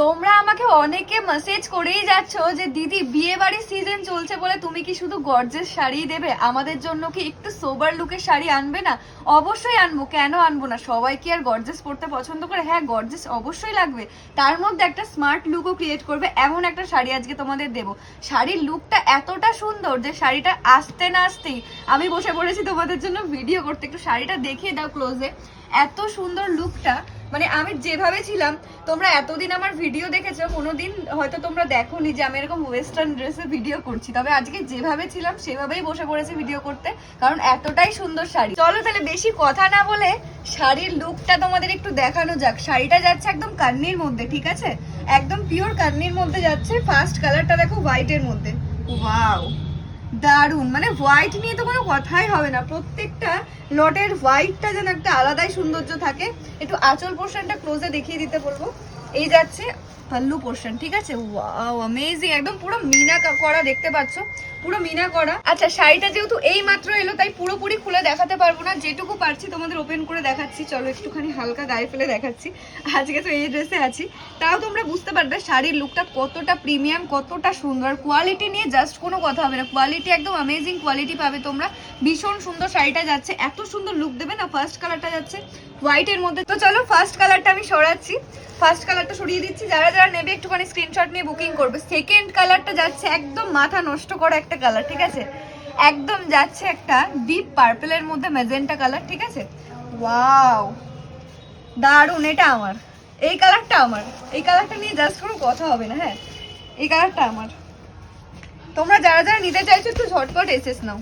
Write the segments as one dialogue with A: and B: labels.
A: তোমরা আমাকে অনেকে মেসেজ করেই যাচ্ছ যে দিদি বিয়ে বাড়ির সিজন চলছে বলে তুমি কি শুধু গর্জেস শাড়ি দেবে, আমাদের জন্য কি একটু সোবার লুকের শাড়ি আনবে না? অবশ্যই আনবো, কেন আনবো না? সবাই কি আর গর্জেস পরতে পছন্দ করে? হ্যাঁ, গর্জেস অবশ্যই লাগবে, তার মধ্যে একটা স্মার্ট লুকও ক্রিয়েট করবে এমন একটা শাড়ি আজকে তোমাদের দেবো। শাড়ির লুকটা এতটা সুন্দর যে শাড়িটা আসতে না আসতেই আমি বসে পড়েছি তোমাদের জন্য ভিডিও করতে। একটু শাড়িটা দেখিয়ে দাও ক্লোজে। এত সুন্দর লুকটা, মানে আমি যেভাবে ছিলাম, তোমরা এতদিন আমার ভিডিও দেখেছো, কোনোদিন হয়তো তোমরা দেখোনি যে আমি এরকম ওয়েস্টার্ন ড্রেসে ভিডিও করছি, তবে আজকে যেভাবে ছিলাম সেভাবেই বসে পড়েছি ভিডিও করতে, কারণ এতটাই সুন্দর শাড়ি। চলো তাহলে বেশি কথা না বলে শাড়ির লুকটা তোমাদের একটু দেখানো যাক। শাড়িটা যাচ্ছে একদম কান্নির মধ্যে, ঠিক আছে, একদম পিওর কান্নির মধ্যে যাচ্ছে। ফার্স্ট কালারটা দেখো হোয়াইটের মধ্যে, ওয়াও দারুন, মানে হোয়াইট নিয়ে তো কোনো কথাই হবে না। প্রত্যেকটা লটের হোয়াইটটা যেন একটা আলাদাই সৌন্দর্য থাকে। একটু আঁচল পোর্শনটা ক্লোজে দেখিয়ে দিতে বলবো। এই যাচ্ছে পাল্লু পোর্শন, ঠিক আছে, ওয়াও অ্যামেজিং, একদম পুরো মিনা করা, দেখতে পাচ্ছ পুরো মিনা করা। আচ্ছা, শাড়িটা যেহেতু এই মাত্র এলো তাই পুরোপুরি খুলে দেখাতে পারবো না, যেটুকু পারছি তোমাদের ওপেন করে দেখাচ্ছি। চলো একটুখানি হালকা গায়ে ফেলে দেখাচ্ছি, আজকে তো এই ড্রেসে আছি, তাও তোমরা বুঝতে পারবে শাড়ির লুকটা কতটা প্রিমিয়াম, কতটা সুন্দর। কোয়ালিটি নিয়ে জাস্ট কোনো কথা হবে না, কোয়ালিটি একদম অ্যামেজিং কোয়ালিটি পাবে তোমরা। ভীষণ সুন্দর শাড়িটা যাচ্ছে, এত সুন্দর লুক দেবে না। ফার্স্ট কালারটা যাচ্ছে হোয়াইটের মধ্যে, তো চলো ফার্স্ট কালারটা আমি সরাচ্ছি, ফার্স্ট কালারটা সরিয়ে দিচ্ছি। যারা যারা নেবে একটুখানি স্ক্রিনশট নিয়ে বুকিং করবে। সেকেন্ড কালারটা যাচ্ছে একদম মাথা নষ্ট করা একটা কালার, ঠিক আছে, একদম যাচ্ছে একটা ডিপ পার্পলের মধ্যে ম্যাজেন্টা কালার, ঠিক আছে, ওয়াও দারুন। এটা আমার, এই কালারটা আমার, এই কালারটা নিয়ে জাস্ট কোনো কথা হবে না। হ্যাঁ, এই কালারটা আমার। তোমরা যারা যারা নিতে চাইছো একটু ঝটপট এসেস নাও,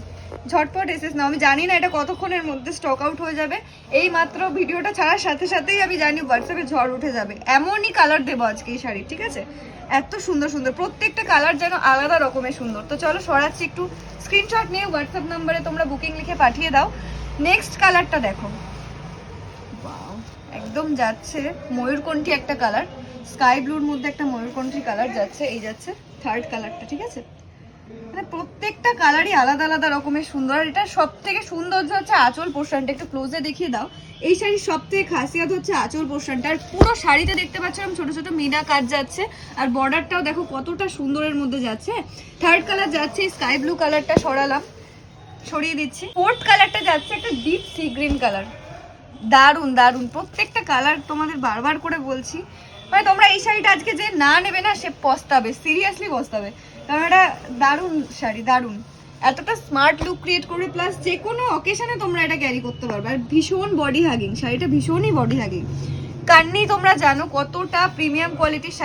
A: ঝটপট এসেস নাও। আমি জানি না এটা কতক্ষণের মধ্যে স্টক আউট হয়ে যাবে। এই মাত্র ভিডিওটা ছাড়ার সাথে সাথেই আমি জানি হোয়াটসঅ্যাপে ঝড় উঠে যাবে। এমনই কালার দেবো আজকে এই শাড়ি, ঠিক আছে, এত সুন্দর সুন্দর প্রত্যেকটা কালার যেন আলাদা রকমের সুন্দর। তো চলো সরাচ্ছি, একটু স্ক্রিনশট নিয়ে হোয়াটসঅ্যাপ নাম্বারে তোমরা বুকিং লিখে পাঠিয়ে দাও। নেক্সট কালারটা দেখো, একদম যাচ্ছে ময়ূরকণ্ঠী একটা কালার, স্কাই ব্লুর মধ্যে একটা ময়ূরকণ্ঠী কালার যাচ্ছে। এই যাচ্ছে থার্ড কালারটা, ঠিক আছে, মানে প্রত্যেকটা কালারই আলাদা আলাদা রকমের সুন্দর। আর এটা সব থেকে সৌন্দর্য হচ্ছে আঁচল পোর্শনটা, একটু ক্লোজে দেখিয়ে দাও। এই শাড়ির সব থেকে খাসিয়াত হচ্ছে আঁচল পোর্শনটা। আর পুরো শাড়িতে দেখতে পাচ্ছিলাম ছোট ছোট মিনা কাজ যাচ্ছে, আর বর্ডারটাও দেখো কতটা সুন্দরের মধ্যে যাচ্ছে। থার্ড কালার যাচ্ছে স্কাই ব্লু কালারটা, সরালাম, সরিয়ে দিচ্ছি। ফোর্থ কালারটা যাচ্ছে একটা ডিপ সি গ্রিন কালার, দারুন দারুন প্রত্যেকটা কালার তোমাদের বারবার করে বলছি। মানে তোমরা এই শাড়িটা আজকে যে না নেবে না সে পস্তাবে, সিরিয়াসলি পস্তাবে, কারণ এটা দারুন শাড়ি, দারুন, এতটা স্মার্ট লুক ক্রিয়েট করবে, প্লাস যে কোনো অকেশনে তোমরা এটা ক্যারি করতে পারবে। আর ভীষণ বডি হাগিং শাড়িটা, ভীষণই বডি হাগিং। কান্নি তোমরা জানো কতটা প্রিমিয়াম কোয়ালিটির